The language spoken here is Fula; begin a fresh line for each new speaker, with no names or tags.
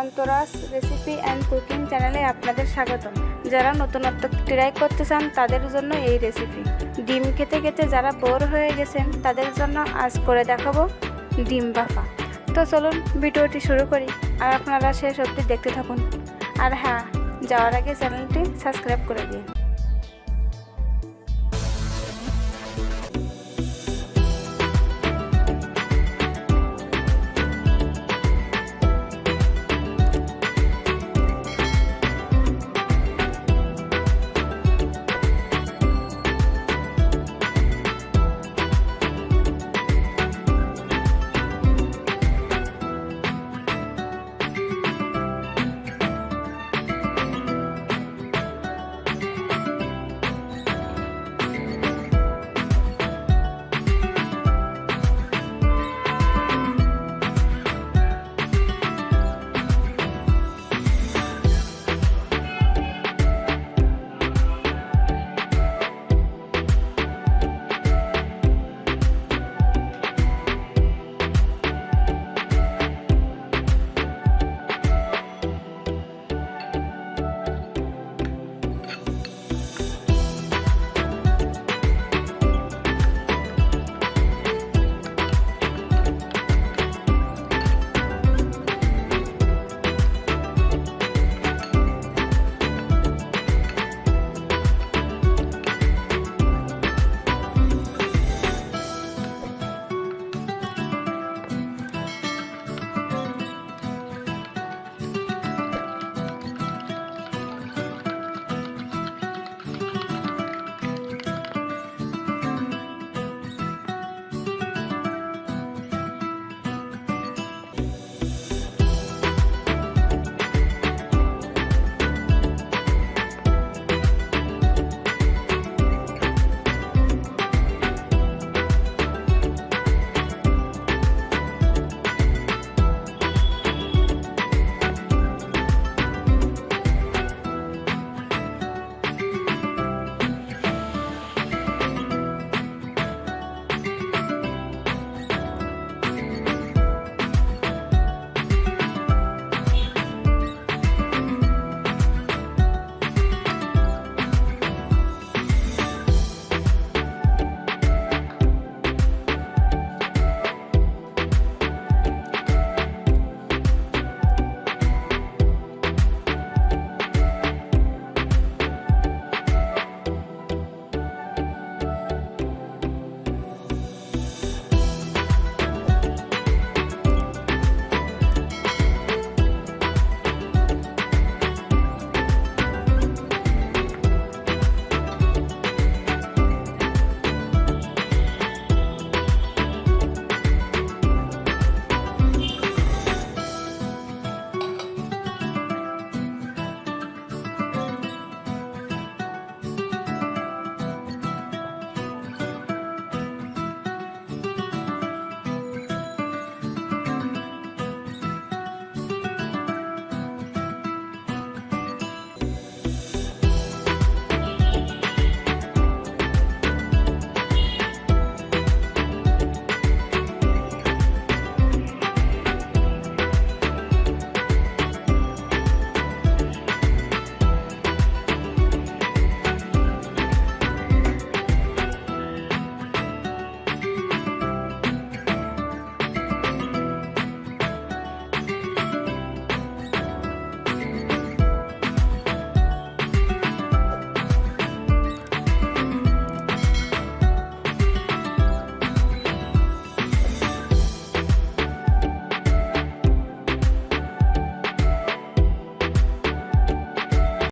অন্তরাস recipe and cooking চ্যানেলে আপনাদের স্বাগতম। যারা নতুনত্ব ট্রাই করতে চান তাদের জন্য এই রেসিপি। ডিম খেতে খেতে যারা বোর হয়ে গেছেন তাদের জন্য আজ করে দেখাবো ডিম ভাপা। তো চলুন ভিডিওটি শুরু করি, আর আপনারা শেষ অবধি দেখতে থাকুন। আর হ্যাঁ, যাওয়ার আগে চ্যানেলটি সাবস্ক্রাইব করে দিন।